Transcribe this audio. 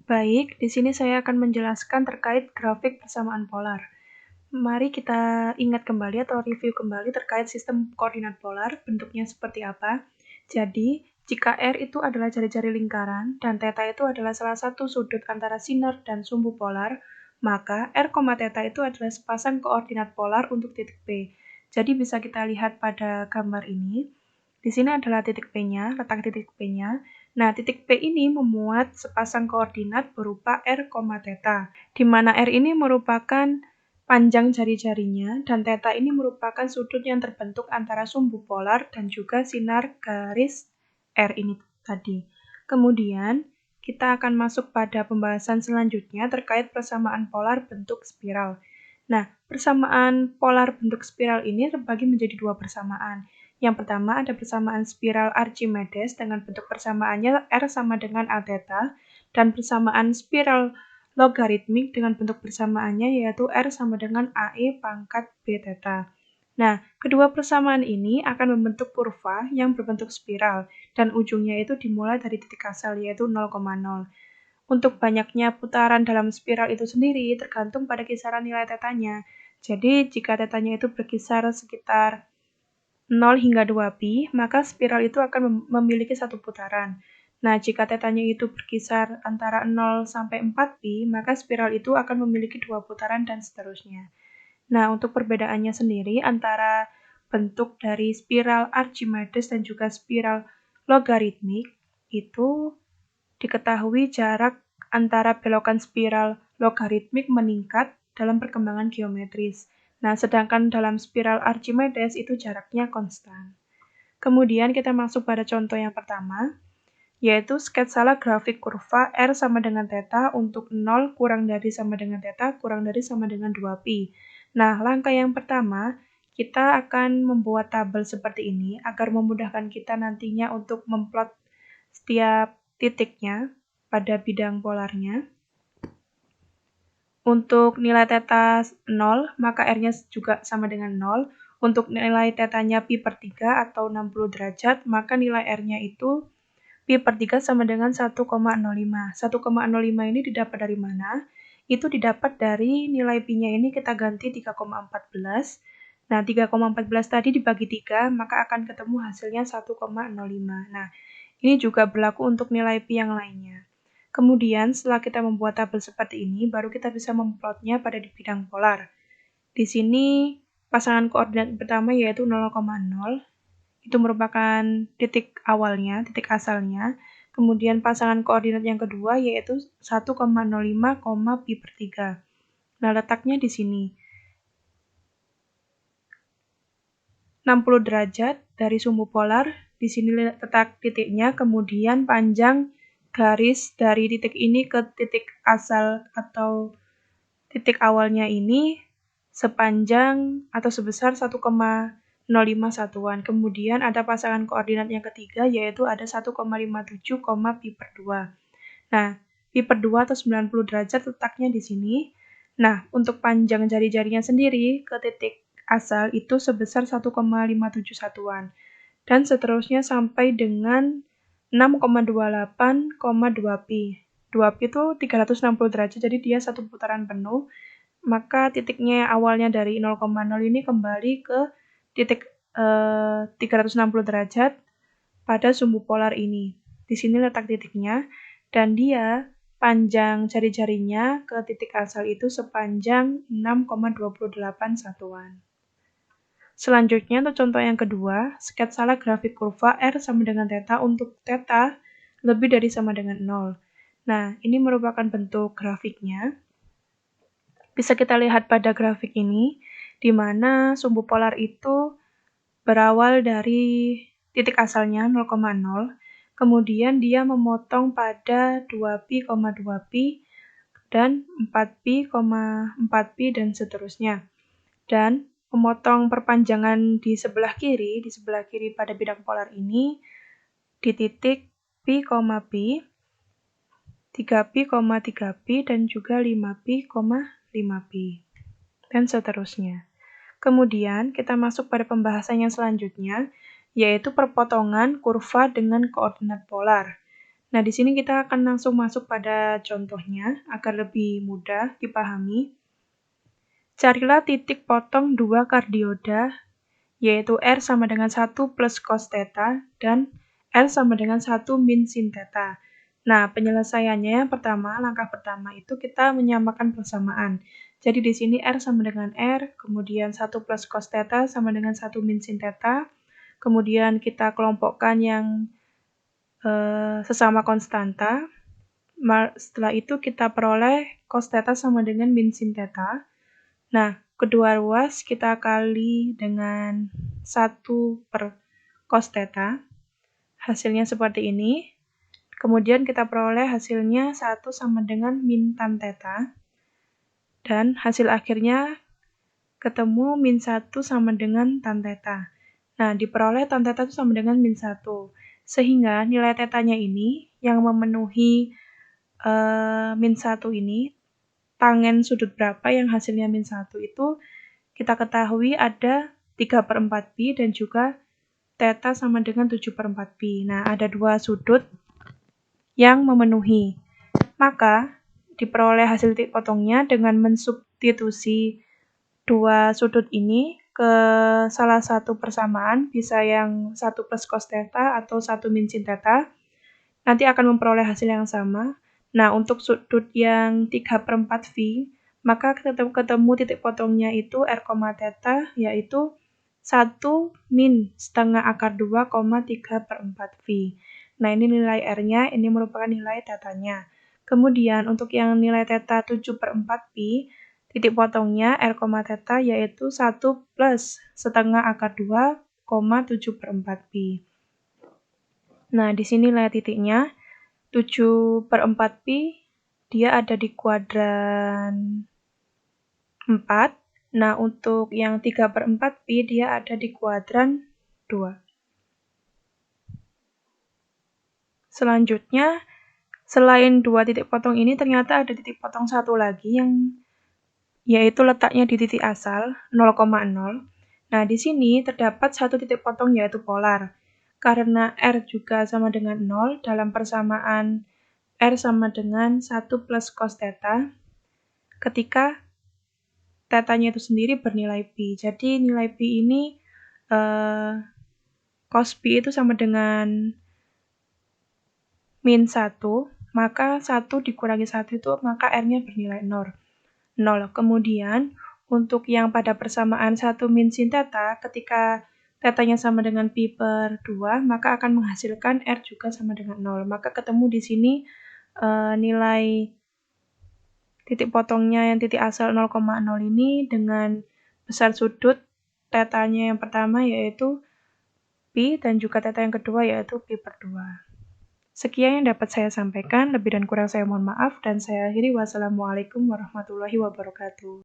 Baik, di sini saya akan menjelaskan terkait grafik persamaan polar. Mari kita ingat kembali atau review kembali terkait sistem koordinat polar, bentuknya seperti apa. Jadi, jika R itu adalah jari-jari lingkaran dan theta itu adalah salah satu sudut antara sinar dan sumbu polar, maka R, theta itu adalah sepasang koordinat polar untuk titik P. Jadi bisa kita lihat pada gambar ini. Di sini adalah titik P-nya, letak titik P-nya. Nah, titik P ini memuat sepasang koordinat berupa R, theta, di mana R ini merupakan panjang jari-jarinya dan theta ini merupakan sudut yang terbentuk antara sumbu polar dan juga sinar garis R ini tadi. Kemudian, kita akan masuk pada pembahasan selanjutnya terkait persamaan polar bentuk spiral. Nah, persamaan polar bentuk spiral ini terbagi menjadi dua persamaan. Yang pertama ada persamaan spiral Archimedes dengan bentuk persamaannya R sama dengan A theta, dan persamaan spiral logaritmik dengan bentuk persamaannya yaitu R sama dengan AE pangkat B theta. Nah, kedua persamaan ini akan membentuk kurva yang berbentuk spiral, dan ujungnya itu dimulai dari titik asal yaitu 0,0. Untuk banyaknya putaran dalam spiral itu sendiri tergantung pada kisaran nilai tetanya. Jadi, jika tetanya itu berkisar sekitar 0 hingga 2pi, maka spiral itu akan memiliki satu putaran. Nah, jika tetanya itu berkisar antara 0 sampai 4pi, maka spiral itu akan memiliki dua putaran dan seterusnya. Nah, untuk perbedaannya sendiri antara bentuk dari spiral Archimedes dan juga spiral logaritmik itu diketahui jarak antara belokan spiral logaritmik meningkat dalam perkembangan geometris. Nah, sedangkan dalam spiral Archimedes itu jaraknya konstan. Kemudian kita masuk pada contoh yang pertama, yaitu sketsalah grafik kurva R sama dengan theta untuk 0 kurang dari sama dengan theta kurang dari sama dengan 2pi. Nah, langkah yang pertama, kita akan membuat tabel seperti ini agar memudahkan kita nantinya untuk memplot setiap titiknya pada bidang polarnya. Untuk nilai theta 0, maka R-nya juga sama dengan 0. Untuk nilai tetanya pi per 3 atau 60 derajat, maka nilai R-nya itu pi per 3 sama dengan 1,05. 1,05 ini didapat dari mana? Itu didapat dari nilai pi-nya ini kita ganti 3,14. Nah, 3,14 tadi dibagi 3, maka akan ketemu hasilnya 1,05. Nah, ini juga berlaku untuk nilai pi yang lainnya. Kemudian, setelah kita membuat tabel seperti ini, baru kita bisa memplotnya pada di bidang polar. Di sini, pasangan koordinat pertama yaitu 0,0, itu merupakan titik awalnya, titik asalnya. Kemudian pasangan koordinat yang kedua yaitu 1,05, pi per 3. Nah, letaknya di sini. 60 derajat dari sumbu polar, di sini letak titiknya, kemudian panjang garis dari titik ini ke titik asal atau titik awalnya ini sepanjang atau sebesar 1,05 satuan. Kemudian ada pasangan koordinat yang ketiga yaitu ada 1,57, pi per 2. Nah, pi per 2 atau 90 derajat letaknya di sini. Nah, untuk panjang jari-jarinya sendiri ke titik asal itu sebesar 1,57 satuan. Dan seterusnya sampai dengan 6,28, pi. 2pi itu 360 derajat, jadi dia satu putaran penuh. Maka titiknya awalnya dari 0,0 ini kembali ke titik 360 derajat pada sumbu polar ini. Di sini letak titiknya, dan dia panjang jari-jarinya ke titik asal itu sepanjang 6,28 satuan. Selanjutnya, untuk contoh yang kedua, sketsalah grafik kurva R sama dengan theta untuk theta lebih dari sama dengan 0. Nah, ini merupakan bentuk grafiknya. Bisa kita lihat pada grafik ini, di mana sumbu polar itu berawal dari titik asalnya 0,0, kemudian dia memotong pada 2pi, 2pi, dan 4pi, 4pi, dan seterusnya. Dan memotong perpanjangan di sebelah kiri pada bidang polar ini di titik pi, pi, 3pi, 3pi, dan juga 5pi, 5pi, dan seterusnya. Kemudian kita masuk pada pembahasan yang selanjutnya, yaitu perpotongan kurva dengan koordinat polar. Nah, di sini kita akan langsung masuk pada contohnya agar lebih mudah dipahami. Carilah titik potong dua kardioda, yaitu R sama dengan 1 plus cos theta dan R sama dengan 1 min sin theta. Nah, penyelesaiannya yang pertama, langkah pertama itu kita menyamakan persamaan. Jadi di sini R sama dengan R, kemudian 1 plus cos theta sama dengan 1 min sin theta. Kemudian kita kelompokkan yang sesama konstanta. Setelah itu kita peroleh cos theta sama dengan min sin theta. Nah, kedua ruas kita kali dengan 1 per cos theta. Hasilnya seperti ini. Kemudian kita peroleh hasilnya 1 sama dengan min tan theta. Dan hasil akhirnya ketemu min 1 sama dengan tan theta. Nah, diperoleh tan theta itu sama dengan min 1. Sehingga nilai tetanya ini yang memenuhi min 1 ini, tangen sudut berapa yang hasilnya min 1 itu kita ketahui ada 3/4 pi dan juga theta sama dengan 7/4 pi. Nah, ada dua sudut yang memenuhi. Maka, diperoleh hasil titik potongnya dengan mensubstitusi dua sudut ini ke salah satu persamaan, bisa yang 1 plus cos theta atau 1 min sin theta, nanti akan memperoleh hasil yang sama. Nah, untuk sudut yang 3/4 V, maka ketemu titik potongnya itu R, theta, yaitu 1 min setengah akar 2, 3/4 V. Nah, ini nilai R-nya, ini merupakan nilai tetanya. Kemudian, untuk yang nilai theta 7/4 pi, titik potongnya R, theta yaitu 1 plus setengah akar 2, 7/4 pi. Nah, di sini nilai titiknya 7/4 pi, dia ada di kuadran 4. Nah, untuk yang 3/4 pi, dia ada di kuadran 2. Selanjutnya, selain dua titik potong ini, ternyata ada titik potong satu lagi yang yaitu letaknya di titik asal 0,0. Nah, di sini terdapat satu titik potong yaitu polar. Karena R juga sama dengan 0 dalam persamaan R sama dengan 1 plus cos theta ketika tetanya itu sendiri bernilai pi. Jadi nilai pi ini cos pi itu sama dengan min 1, maka 1 dikurangi 1 itu maka R-nya bernilai 0. Kemudian untuk yang pada persamaan 1 min sin theta, ketika tetanya sama dengan pi per 2, maka akan menghasilkan R juga sama dengan 0. Maka ketemu di sini nilai titik potongnya yang titik asal 0,0 ini dengan besar sudut tetanya yang pertama yaitu pi dan juga theta yang kedua yaitu pi per 2. Sekian yang dapat saya sampaikan, lebih dan kurang saya mohon maaf dan saya akhiri. Wassalamualaikum warahmatullahi wabarakatuh.